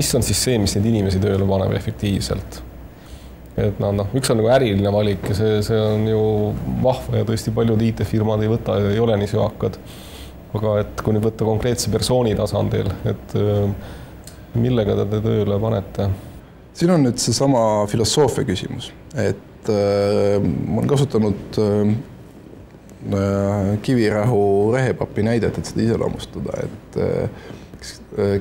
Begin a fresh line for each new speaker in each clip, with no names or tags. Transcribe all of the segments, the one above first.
mis on siis see, mis neid inimesi tööle paneb efektiivselt? Et üks on nagu äriline valik ja see on ju vahva ja tõesti paljud IT-firmad ei võta ja ei ole nii süvakad. Aga et kui nüüd võtta konkreetse persooni tasandil, et millega te tööle panete?
Siin on nüüd see sama filosoofia küsimus, et ma olen kasutanud Kivirähu rehepapi näidet, et seda iseloomustada, et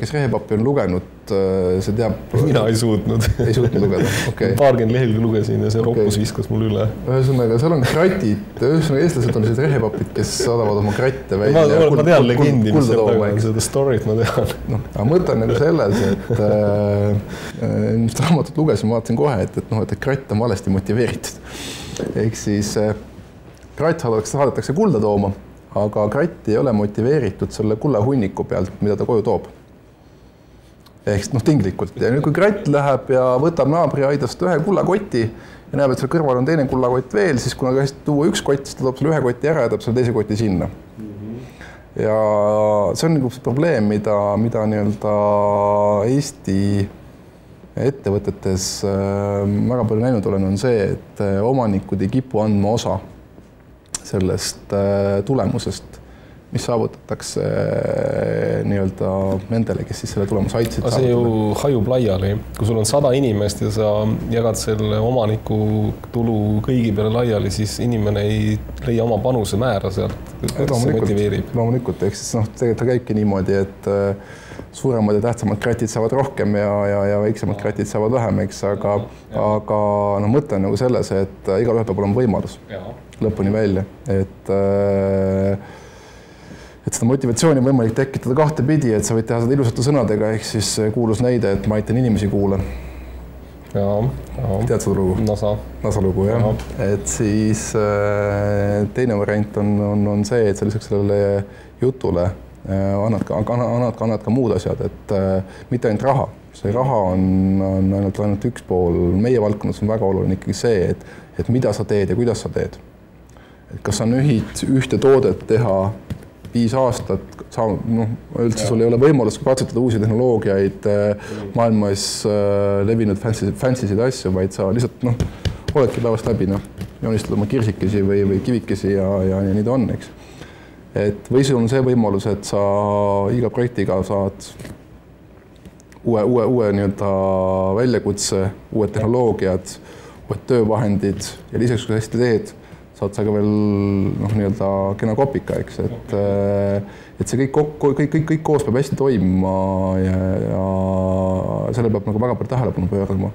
kes rehepappi on lugenud, see teab...
Mina ei suutnud.
Ei suutnud lugeda, okei.
Paarkümmend lehekülge lugesin ja see roppus viskas mul üle.
Ühesõnaga, seal on kratid, eestlased on sellised rehepapid, kes saadavad oma kratte välja.
Ma tean legendi, mis seal taga on, seda storyt ma tean.
Aga mõte on nagu selles, et mis raamatut lugesin, ma vaatasin kohe, et kratt on valesti motiveeritud. Ehk siis kratt saadetakse kulda tooma, aga kratt ei ole motiveeritud selle kulla hunniku pealt, mida ta koju toob. Ehk tinglikult. Ja nüüd, kui kratt läheb ja võtab naabri aidast ühe kullakoti ja näeb, et seal kõrval on teine kullakott veel, siis kuna hästi tuua üks kott, siis ta toob selle ühe koti ära ja toob selle teise koti sinna. Ja see on nagu see probleem, mida nii-öelda Eesti ettevõtetes väga palju näinud olen, on see, et omanikud ei kipu andma osa sellest tulemusest, mis saavutatakse nii-öelda nendele, kes siis selle tulemuse aitasid
saavutada. See ju hajub laiali. Kui sul on 100 inimest ja sa jagad selle omaniku tulu kõigi peale laiali, siis inimene ei leia oma panuse määra sealt. See motiveerib.
Loomulikult, ehk siis tegelikult ta käibki niimoodi, et suuremad ja tähtsamad kratid saavad rohkem ja väiksemad kratid saavad vähem, eks, aga mõte on nagu selles, et igal ühel peab olema võimalus lõpuni välja, et seda motivatsiooni on võimalik tekitada kahte pidi, et sa võid teha seda ilusate sõnadega, ehk siis kuulus näide, et ma aitan inimesi kuule. Tead seda lugu? Nasa lugu, jah. Et siis teine variant on see, et sa lisaks sellele jutule annad ka muud asjad, et mitte ainult raha. See raha on ainult üks pool. Meie valdkonnas on väga oluline ikkagi see, et mida sa teed ja kuidas sa teed. Et kas sa nühid ühte toodet teha 5 aastat, üldse sul ei ole võimalust katsetada uusi tehnoloogiaid, maailmas levinud fancysid asju, vaid sa lihtsalt oledki päevast läbi, joonistad oma kirsikesi või kivikesi ja nii ta on, eks. Et või sul on see võimalus, et sa iga projektiga saad uue nii-öelda väljakutse, uued tehnoloogiad, uued töövahendid ja lisaks, kui sa hästi teed, saad sa ka veel nii-öelda kena kopika, eks, et see kõik koos peab hästi toimima ja selle peab väga palju tähelepanu pöörama.